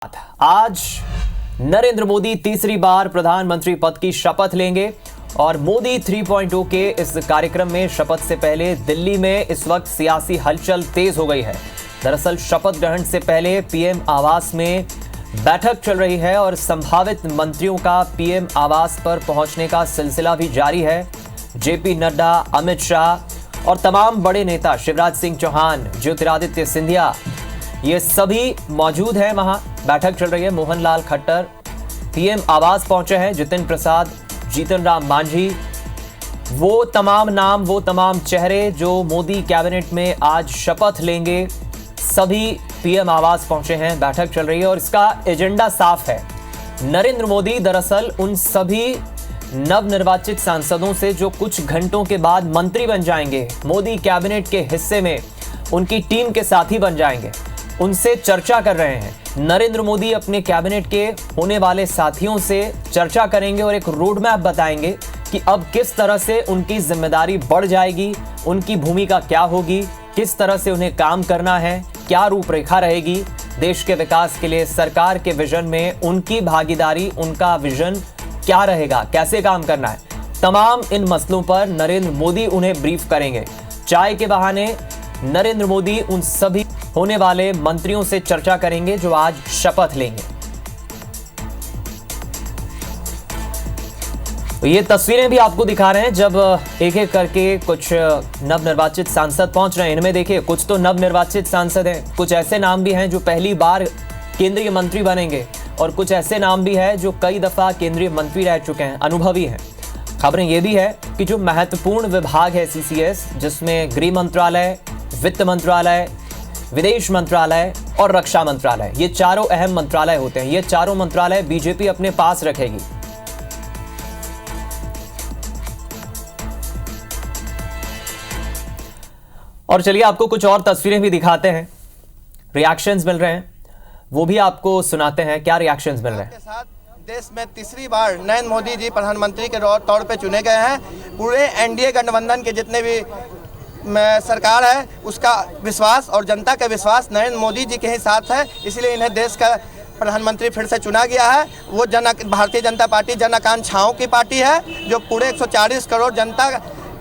आज नरेंद्र मोदी तीसरी बार प्रधानमंत्री पद की शपथ लेंगे और मोदी 3.0 के इस कार्यक्रम में शपथ से पहले दिल्ली में इस वक्त सियासी हलचल तेज हो गई है। दरअसल शपथ ग्रहण से पहले पीएम आवास में बैठक चल रही है और संभावित मंत्रियों का पीएम आवास पर पहुंचने का सिलसिला भी जारी है। जेपी नड्डा, अमित शाह और तमाम बड़े नेता शिवराज सिंह चौहान, ज्योतिरादित्य सिंधिया, ये सभी मौजूद हैं। वहां बैठक चल रही है। मोहनलाल खट्टर पीएम आवास पहुंचे हैं। जितिन प्रसाद, जीतन राम मांझी, वो तमाम नाम, वो तमाम चेहरे जो मोदी कैबिनेट में आज शपथ लेंगे, सभी पीएम आवास पहुंचे हैं। बैठक चल रही है और इसका एजेंडा साफ है। नरेंद्र मोदी दरअसल उन सभी नवनिर्वाचित सांसदों से जो कुछ घंटों के बाद मंत्री बन जाएंगे, मोदी कैबिनेट के हिस्से में उनकी टीम के साथी बन जाएंगे, उनसे चर्चा कर रहे हैं। नरेंद्र मोदी अपने कैबिनेट के होने वाले साथियों से चर्चा करेंगे और एक रोड मैप बताएंगे कि अब किस तरह से उनकी जिम्मेदारी बढ़ जाएगी, उनकी भूमिका क्या होगी, किस तरह से उन्हें काम करना है, क्या रूपरेखा रहेगी देश के विकास के लिए, सरकार के विजन में उनकी भागीदारी, उनका विजन क्या रहेगा, कैसे काम करना है। तमाम इन मसलों पर नरेंद्र मोदी उन्हें ब्रीफ करेंगे। चाय के बहाने नरेंद्र मोदी उन सभी होने वाले मंत्रियों से चर्चा करेंगे जो आज शपथ लेंगे। तो ये तस्वीरें भी आपको दिखा रहे हैं जब एक एक करके कुछ नवनिर्वाचित सांसद पहुंच रहे हैं। इनमें देखिए कुछ तो नवनिर्वाचित सांसद हैं, कुछ ऐसे नाम भी हैं जो पहली बार केंद्रीय मंत्री बनेंगे और कुछ ऐसे नाम भी हैं जो कई दफा केंद्रीय मंत्री रह चुके हैं, अनुभवी हैं। खबरें ये भी है कि जो महत्वपूर्ण विभाग है सीसीएस, जिसमें गृह मंत्रालय, वित्त मंत्रालय, विदेश मंत्रालय और रक्षा मंत्रालय, ये चारों अहम मंत्रालय होते हैं। ये चारों मंत्रालय बीजेपी अपने पास रखेगी। और चलिए आपको कुछ और तस्वीरें भी दिखाते हैं। रिएक्शंस मिल रहे हैं, वो भी आपको सुनाते हैं। क्या रिएक्शंस मिल रहे हैं? देश में तीसरी बार नरेंद्र मोदी जी प्रधानमंत्री के तौर पे चुने गए हैं। पूरे एनडीए गठबंधन के जितने भी सरकार है, उसका विश्वास और जनता का विश्वास नरेंद्र मोदी जी के ही साथ है। इसलिए इन्हें देश का प्रधानमंत्री फिर से चुना गया है। वो भारतीय जनता पार्टी जन आकांक्षाओं की पार्टी है, जो पूरे 140 करोड़ जनता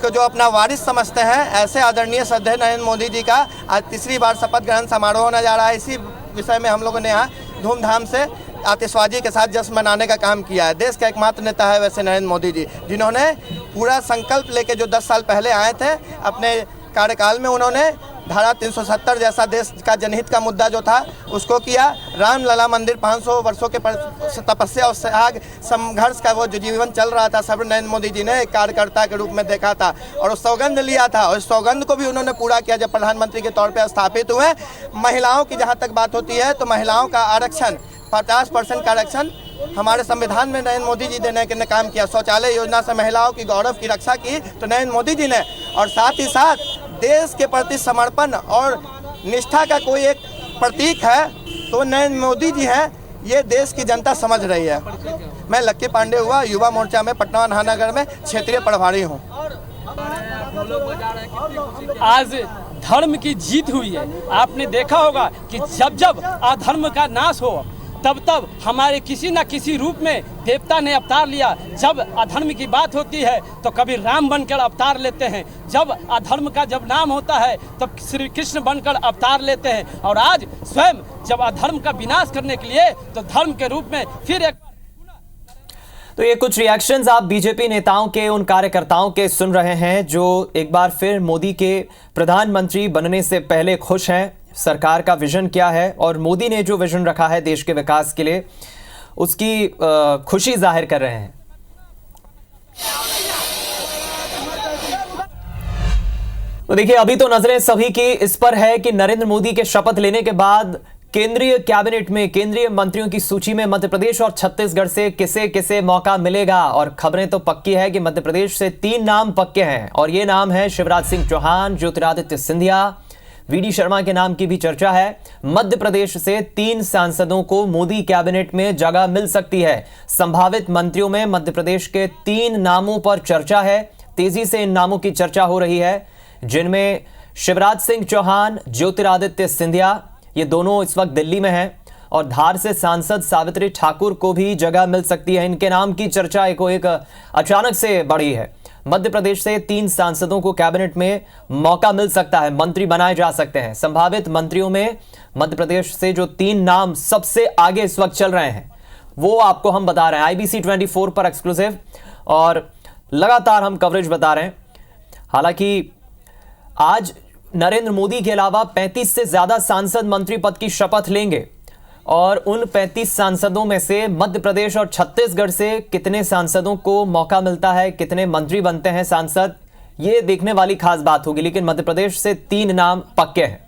को जो अपना वारिस समझते हैं। ऐसे आदरणीय श्रद्धेय नरेंद्र मोदी जी का आज तीसरी बार शपथ ग्रहण समारोह होने जा रहा है। इसी विषय में हम लोगों ने यहाँ धूमधाम से आतिशबाजी के साथ जश्न मनाने का काम किया है। देश का एकमात्र नेता है वैसे नरेंद्र मोदी जी, जिन्होंने पूरा संकल्प लेके जो 10 साल पहले आए थे, अपने कार्यकाल में उन्होंने धारा 370 जैसा देश का जनहित का मुद्दा जो था उसको किया। रामलला मंदिर 500 वर्षों के तपस्या और त्याग संघर्ष का वो जो जीवन चल रहा था, सब नरेंद्र मोदी जी ने एक कार्यकर्ता के रूप में देखा था और उस सौगंध लिया था और उस सौगंध को भी उन्होंने पूरा किया जब प्रधानमंत्री के तौर पर स्थापित हुए। महिलाओं की जहाँ तक बात होती है तो महिलाओं का आरक्षण 50% का आरक्षण हमारे संविधान में नरेंद्र मोदी जी ने काम किया। शौचालय योजना से महिलाओं की गौरव की रक्षा की तो नरेंद्र मोदी जी ने, और साथ ही साथ देश के प्रति समर्पण और निष्ठा का कोई एक प्रतीक है तो नरेंद्र मोदी जी हैं। ये देश की जनता समझ रही है। मैं लक्की पांडे हुआ युवा मोर्चा में पटना महानगर में क्षेत्रीय प्रभारी हूँ। आज धर्म की जीत हुई है। आपने देखा होगा कि जब जब अधर्म का नाश हो तब तब हमारे किसी न किसी रूप में देवता ने अवतार लिया। जब अधर्म की बात होती है तो कभी राम बनकर अवतार लेते हैं, जब अधर्म का जब नाम होता है तब श्री कृष्ण बनकर अवतार लेते हैं, और आज स्वयं जब अधर्म का विनाश करने के लिए तो धर्म के रूप में फिर एक। तो ये कुछ रिएक्शंस आप बीजेपी नेताओं के, उन कार्यकर्ताओं के सुन रहे हैं जो एक बार फिर मोदी के प्रधानमंत्री बनने से पहले खुश हैं। सरकार का विजन क्या है और मोदी ने जो विजन रखा है देश के विकास के लिए, उसकी खुशी जाहिर कर रहे हैं। तो देखिए अभी तो नजरें सभी की इस पर है कि नरेंद्र मोदी के शपथ लेने के बाद केंद्रीय कैबिनेट में केंद्रीय मंत्रियों की सूची में मध्य प्रदेश और छत्तीसगढ़ से किसे किसे मौका मिलेगा। और खबरें तो पक्की है कि मध्य प्रदेश से 3 नाम पक्के हैं और ये नाम है शिवराज सिंह चौहान, ज्योतिरादित्य सिंधिया, वीडी शर्मा के नाम की भी चर्चा है। मध्य प्रदेश से 3 सांसदों को मोदी कैबिनेट में जगह मिल सकती है। संभावित मंत्रियों में मध्य प्रदेश के 3 नामों पर चर्चा है। तेजी से इन नामों की चर्चा हो रही है, जिनमें शिवराज सिंह चौहान, ज्योतिरादित्य सिंधिया, ये दोनों इस वक्त दिल्ली में हैं। और धार से सांसद सावित्री ठाकुर को भी जगह मिल सकती है। इनके नाम की चर्चा एक अचानक से बढ़ी है। मध्य प्रदेश से 3 सांसदों को कैबिनेट में मौका मिल सकता है, मंत्री बनाए जा सकते हैं। संभावित मंत्रियों में मध्य प्रदेश से जो 3 नाम सबसे आगे इस वक्त चल रहे हैं वो आपको हम बता रहे हैं IBC 24 पर एक्सक्लूसिव, और लगातार हम कवरेज बता रहे हैं। हालांकि आज नरेंद्र मोदी के अलावा 35 से ज्यादा सांसद मंत्री पद की शपथ लेंगे, और उन 35 सांसदों में से मध्य प्रदेश और छत्तीसगढ़ से कितने सांसदों को मौका मिलता है, कितने मंत्री बनते हैं सांसद, ये देखने वाली खास बात होगी। लेकिन मध्य प्रदेश से 3 नाम पक्के हैं।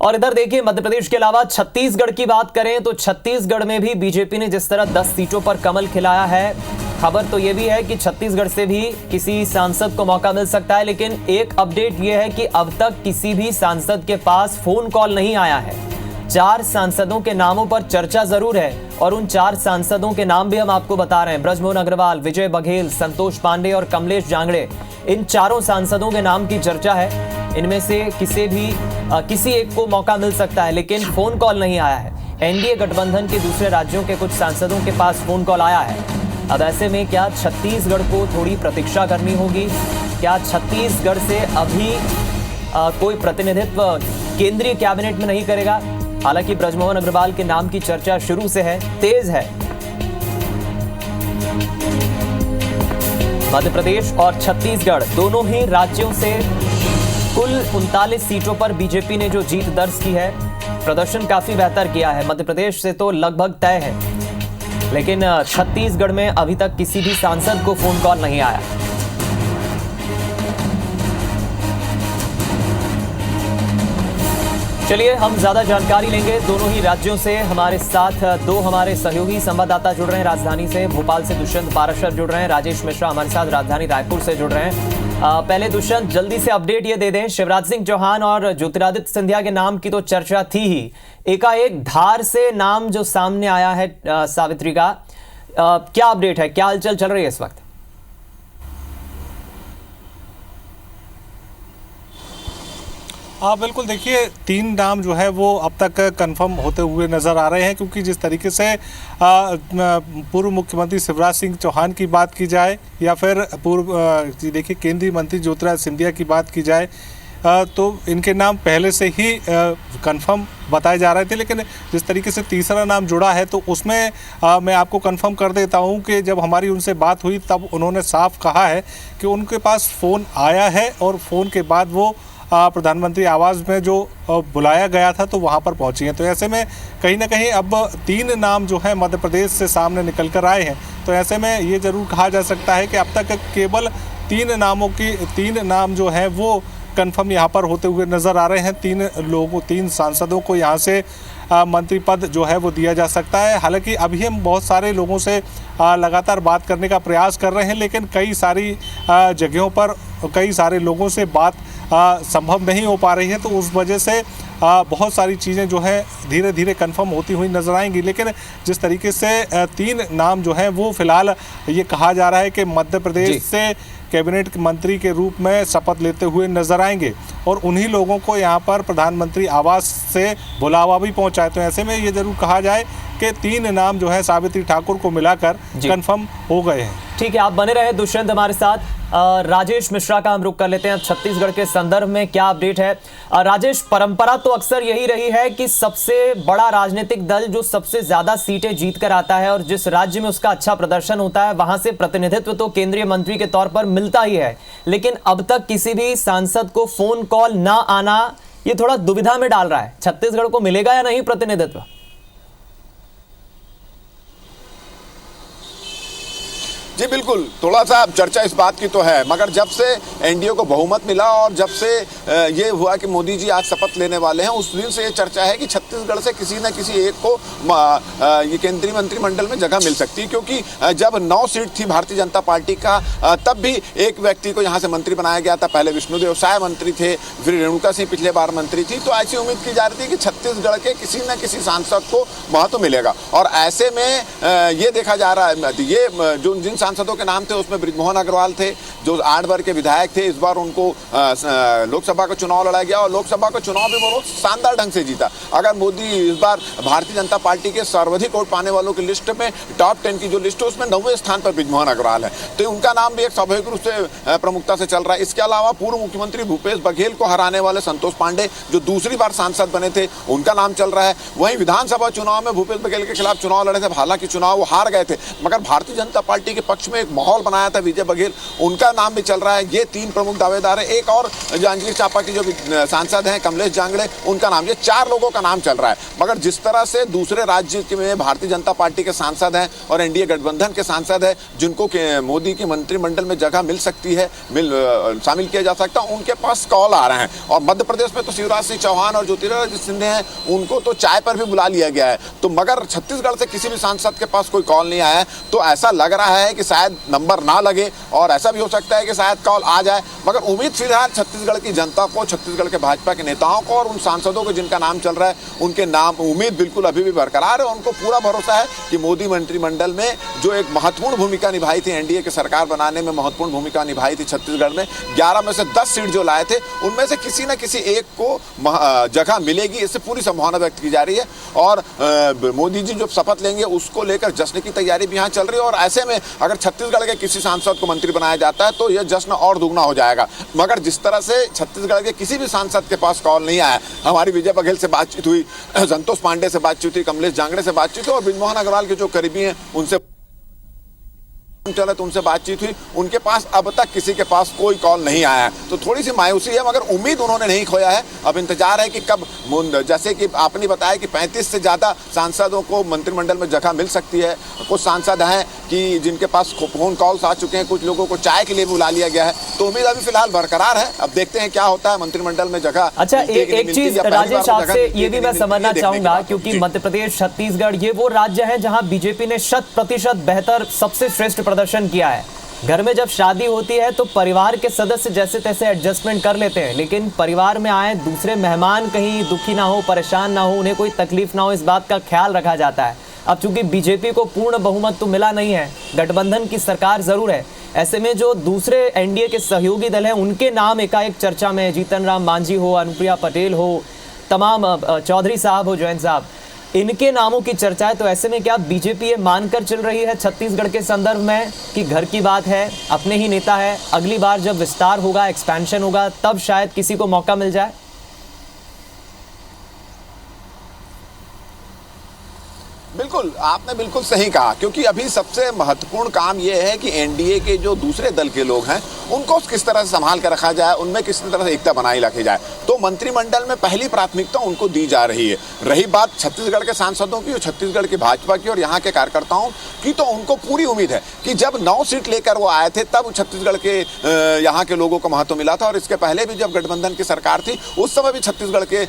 और इधर देखिए, मध्य प्रदेश के अलावा छत्तीसगढ़ की बात करें तो छत्तीसगढ़ में भी बीजेपी ने जिस तरह 10 सीटों पर कमल खिलाया है, खबर तो यह भी है कि छत्तीसगढ़ से भी किसी सांसद को मौका मिल सकता है। लेकिन एक अपडेट यह है कि अब तक किसी भी सांसद के पास फोन कॉल नहीं आया है। 4 सांसदों के नामों पर चर्चा जरूर है, और उन 4 सांसदों के नाम भी हम आपको बता रहे हैं। बृजमोहन अग्रवाल, विजय बघेल, संतोष पांडे और कमलेश जांगड़े, इन चारों सांसदों के नाम की चर्चा है। इनमें से किसी एक को मौका मिल सकता है, लेकिन फोन कॉल नहीं आया है। एनडीए गठबंधन के दूसरे राज्यों के कुछ सांसदों के पास फोन कॉल आया है। अब ऐसे में क्या छत्तीसगढ़ को थोड़ी प्रतीक्षा करनी होगी? क्या छत्तीसगढ़ से अभी कोई प्रतिनिधित्व केंद्रीय कैबिनेट में नहीं करेगा? हालांकि बृजमोहन अग्रवाल के नाम की चर्चा शुरू से है, तेज है। मध्य प्रदेश और छत्तीसगढ़ दोनों ही राज्यों से कुल 39 सीटों पर बीजेपी ने जो जीत दर्ज की है, प्रदर्शन काफी बेहतर किया है। मध्य प्रदेश से तो लगभग तय है, लेकिन छत्तीसगढ़ में अभी तक किसी भी सांसद को फोन कॉल नहीं आया। चलिए हम ज्यादा जानकारी लेंगे दोनों ही राज्यों से। हमारे साथ 2 हमारे सहयोगी संवाददाता जुड़ रहे हैं। राजधानी से भोपाल से दुष्यंत पाराशर जुड़ रहे हैं, राजेश मिश्रा हमारे साथ राजधानी रायपुर से जुड़ रहे हैं। पहले दुष्यंत, जल्दी से अपडेट ये दे दें, शिवराज सिंह चौहान और ज्योतिरादित्य सिंधिया के नाम की तो चर्चा थी ही, एकाएक धार से नाम जो सामने आया है सावित्री का, क्या अपडेट है, क्या हलचल चल रही है इस वक्त? हाँ बिल्कुल, देखिए 3 नाम जो है वो अब तक कंफर्म होते हुए नज़र आ रहे हैं, क्योंकि जिस तरीके से पूर्व मुख्यमंत्री शिवराज सिंह चौहान की बात की जाए या फिर देखिए केंद्रीय मंत्री ज्योतिरादित्य सिंधिया की बात की जाए, तो इनके नाम पहले से ही कंफर्म बताए जा रहे थे। लेकिन जिस तरीके से तीसरा नाम जुड़ा है तो उसमें मैं आपको कंफर्म कर देता हूं कि जब हमारी उनसे बात हुई तब उन्होंने साफ कहा है कि उनके पास फ़ोन आया है, और फ़ोन के बाद वो प्रधानमंत्री आवास में जो बुलाया गया था तो वहाँ पर पहुँची हैं। तो ऐसे में कहीं ना कहीं अब 3 नाम जो है मध्य प्रदेश से सामने निकल कर आए हैं। तो ऐसे में ये ज़रूर कहा जा सकता है कि अब तक केवल 3 नाम जो हैं वो कंफर्म यहाँ पर होते हुए नज़र आ रहे हैं। 3 सांसदों को यहाँ से मंत्री पद जो है वो दिया जा सकता है। हालांकि अभी हम बहुत सारे लोगों से लगातार बात करने का प्रयास कर रहे हैं, लेकिन कई सारी जगहों पर कई सारे लोगों से बात संभव नहीं हो पा रही है। तो उस वजह से बहुत सारी चीज़ें जो है धीरे धीरे कंफर्म होती हुई नज़र आएंगी। लेकिन जिस तरीके से 3 नाम जो हैं वो फिलहाल ये कहा जा रहा है कि मध्य प्रदेश से कैबिनेट मंत्री के रूप में शपथ लेते हुए नजर आएंगे, और उन्हीं लोगों को यहाँ पर प्रधानमंत्री आवास से बुलावा भी पहुँचाए। तो ऐसे में ये जरूर कहा जाए कि 3 नाम जो है सावित्री ठाकुर को मिलाकर कंफर्म हो गए हैं। ठीक है, आप बने रहे दुष्यंत हमारे साथ। राजेश मिश्रा का हम रुख कर लेते हैं। छत्तीसगढ़ के संदर्भ में क्या अपडेट है? राजेश, परंपरा तो अक्सर यही रही है कि सबसे बड़ा राजनीतिक दल जो सबसे ज्यादा सीटें जीत कर आता है और जिस राज्य में उसका अच्छा प्रदर्शन होता है वहां से प्रतिनिधित्व तो केंद्रीय मंत्री के तौर पर मिलता ही है, लेकिन अब तक किसी भी सांसद को फोन कॉल ना आना ये थोड़ा दुविधा में डाल रहा है। छत्तीसगढ़ को मिलेगा या नहीं प्रतिनिधित्व? जी बिल्कुल, थोड़ा सा चर्चा इस बात की तो है, मगर जब से एनडीए को बहुमत मिला और जब से ये हुआ कि मोदी जी आज शपथ लेने वाले हैं, उस दिन से ये चर्चा है कि छत्तीसगढ़ से किसी न किसी एक को ये केंद्रीय मंत्रिमंडल में जगह मिल सकती है। क्योंकि जब 9 सीट थी भारतीय जनता पार्टी का, तब भी एक व्यक्ति को यहाँ से मंत्री बनाया गया था। पहले विष्णुदेव साय मंत्री थे, फिर रेणुका सिंह पिछले बार मंत्री थी। तो ऐसी उम्मीद की जा रही थी कि छत्तीसगढ़ के किसी न किसी सांसद को महत्व मिलेगा, और ऐसे में ये देखा जा रहा है, ये जो जिन सांसदों के नाम थे उसमें बृजमोहन अग्रवाल थे जो 8 बार के विधायक थे। इस बार उनको लोकसभा का चुनाव लड़ा गया और लोकसभा का चुनाव भी वो लोग शानदार ढंग से जीता। अगर मोदी इस बार भारतीय जनता पार्टी के सर्वाधिक वोट पाने वालों की लिस्ट में टॉप 10 की जो लिस्ट है उसमें 9वें स्थान पर बृजमोहन अग्रवाल है, तो उनका नाम भी एक स्वाभाविक रूप से प्रमुखता से चल रहा है। इसके अलावा पूर्व मुख्यमंत्री भूपेश बघेल को हराने वाले संतोष पांडे जो दूसरी बार सांसद बने थे उनका नाम चल रहा है। वहीं विधानसभा चुनाव में भूपेश बघेल के खिलाफ चुनाव लड़े थे, हालांकि चुनाव वो हार गए थे, मगर भारतीय जनता पार्टी के पक्ष में एक माहौल बनाया था विजय बघेल, उनका नाम भी चल रहा है। ये 3 प्रमुख दावेदार है। एक और जांजगीर चांपा की जो सांसद हैं कमलेश जांगड़े, उनका नाम, ये 4 लोगों का नाम चल रहा है। मगर जिस तरह से दूसरे राज्य में भारतीय जनता पार्टी के सांसद हैं और एनडीए गठबंधन के सांसद हैं जिनको मोदी की मंत्रिमंडल में जगह मिल सकती है, शामिल किया जा सकता है, उनके पास कॉल आ रहे हैं। और मध्य प्रदेश में तो शिवराज सिंह चौहान और ज्योतिरादित्य सिंधिया हैं, उनको तो चाय पर भी बुला लिया गया है। तो मगर छत्तीसगढ़ से किसी भी सांसद के पास कोई कॉल नहीं आया है, तो ऐसा लग रहा है कि शायद नंबर ना लगे और ऐसा भी हो सकता है कि शायद कॉल आ जाए। मगर उम्मीद फिलहाल छत्तीसगढ़ की जनता को, छत्तीसगढ़ के भाजपा के नेताओं को और उन सांसदों को जिनका नाम चल रहा है उनके नाम, उम्मीद बिल्कुल अभी भी बरकरार है। उनको पूरा भरोसा है कि मोदी मंत्रिमंडल में जो एक महत्वपूर्ण भूमिका निभाई थी, एनडीए की सरकार बनाने में महत्वपूर्ण भूमिका निभाई थी छत्तीसगढ़ में, 11 में से 10 सीट जो लाए थे उनमें से किसी न किसी एक को जगह मिलेगी, इससे पूरी संभावना व्यक्त की जा रही है। और मोदी जी जो शपथ लेंगे उसको लेकर जश्न की तैयारी भी यहाँ चल रही है। और ऐसे में अगर छत्तीसगढ़ के किसी सांसद को मंत्री बनाया जाता है तो यह जश्न और दुगना हो जाएगा। मगर जिस तरह से छत्तीसगढ़ के किसी भी सांसद के पास कॉल नहीं आया, हमारी विजय बघेल से बातचीत हुई, संतोष पांडे से बातचीत हुई, कमलेश जांगड़े से बातचीत हुई और बृजमोहन अग्रवाल के जो करीबी हैं उनसे चला तो उनसे बातचीत हुई, उनके पास अब तक किसी के पास कोई कॉल नहीं आया। तो थोड़ी सी मायूसी है, मगर उम्मीद उन्होंने नहीं खोया है। अब इंतजार है कि कब, जैसे कि आपने बताया कि 35 से ज़्यादा सांसदों को मंत्रिमंडल में जगह मिल सकती है। कुछ सांसद हैं कि जिनके पास फ़ोन कॉल्स आ चुके हैं, कुछ लोगों को चाय के लिए बुला लिया गया है, तो उम्मीद अभी फिलहाल बरकरार है। अब देखते हैं क्या होता है मंत्रिमंडल में जगह। अच्छा, एक चीज राजेश आपसे ये भी मैं समझना चाहूंगा, क्योंकि मध्य प्रदेश, छत्तीसगढ़ ये वो राज्य है जहां बीजेपी ने 100% बेहतर, सबसे श्रेष्ठ प्रदर्शन किया है। घर में जब शादी होती है तो परिवार के सदस्य जैसे तैसे एडजस्टमेंट कर लेते हैं, लेकिन परिवार में आए दूसरे मेहमान कहीं दुखी ना हो, परेशान ना हो, उन्हें कोई तकलीफ ना हो, इस बात का ख्याल रखा जाता है। अब चूंकि बीजेपी को पूर्ण बहुमत तो मिला नहीं है, गठबंधन की सरकार जरूर है, ऐसे में जो दूसरे एनडीए के सहयोगी दल हैं उनके नाम एकाएक चर्चा में, जीतन राम मांझी हो, अनुप्रिया पटेल हो, तमाम चौधरी साहब हो, जयंत साहब, इनके नामों की चर्चा है। तो ऐसे में क्या बीजेपी ये मानकर चल रही है छत्तीसगढ़ के संदर्भ में कि घर की बात है, अपने ही नेता है, अगली बार जब विस्तार होगा, एक्सपेंशन होगा, तब शायद किसी को मौका मिल जाए? बिल्कुल, आपने बिल्कुल सही कहा, क्योंकि अभी सबसे महत्वपूर्ण काम यह है कि एनडीए के जो दूसरे दल के लोग हैं उनको किस तरह से संभाल कर रखा जाए, उनमें किस तरह से एकता बनाई रखी जाए। तो मंत्रिमंडल में पहली प्राथमिकता उनको दी जा रही है। रही बात छत्तीसगढ़ के सांसदों की और छत्तीसगढ़ की भाजपा की और यहाँ के कार्यकर्ताओं की, तो उनको पूरी उम्मीद है कि जब 9 सीट लेकर वो आए थे तब छत्तीसगढ़ के यहाँ के लोगों को महत्व मिला था। और इसके पहले भी जब गठबंधन की सरकार थी उस समय भी छत्तीसगढ़ के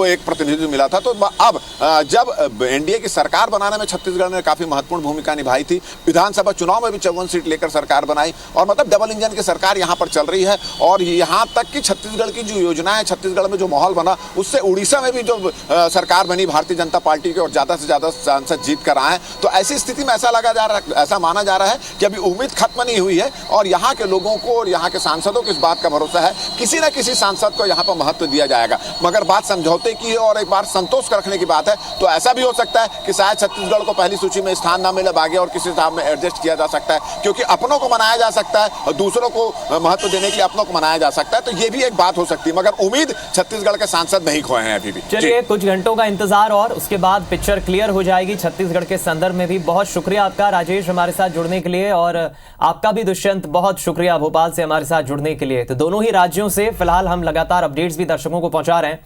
एक प्रतिनिधित्व मिला था। तो अब जब एनडीए की सरकार बनाने में छत्तीसगढ़ ने काफी महत्वपूर्ण भूमिका निभाई थी, विधानसभा चुनाव में भी 54 सीट लेकर सरकार बनाई और मतलब डबल इंजन की सरकार यहाँ पर चल रही है। और यहाँ तक कि छत्तीसगढ़ की जो योजना है, छत्तीसगढ़ में जो माहौल बना, उससे उड़ीसा में भी जो सरकार बनी भारतीय जनता पार्टी की और ज्यादा से ज्यादा सांसद जीत कर आए। तो ऐसी स्थिति में ऐसा माना जा रहा है कि अभी उम्मीद खत्म नहीं हुई है और यहाँ के लोगों को और यहाँ के सांसदों को इस बात का भरोसा है किसी न किसी सांसद को यहाँ पर महत्व दिया जाएगा। मगर बात समझौते की और एक बार संतोष रखने की बात है, तो ऐसा भी हो सकता है कि शायद छत्तीसगढ़ को पहली सूची में स्थान ना मिले, आगे और किसी हिसाब में एडजस्ट किया जा सकता है, क्योंकि अपनों को मनाया जा सकता है और दूसरों को महत्व देने के लिए अपनों को मनाया जा सकता है। तो ये भी एक बात हो सकती है, मगर उम्मीद छत्तीसगढ़ के सांसद नहीं खोए हैं अभी भी। चलिए कुछ घंटों का इंतजार और उसके बाद पिक्चर क्लियर हो जाएगी छत्तीसगढ़ के संदर्भ में भी। बहुत शुक्रिया आपका राजेश हमारे साथ जुड़ने के लिए, और आपका भी दुष्यंत बहुत शुक्रिया भोपाल से हमारे साथ जुड़ने के लिए। तो दोनों ही राज्यों से फिलहाल हम लगातार अपडेट्स भी दर्शकों को पहुंचा रहे हैं।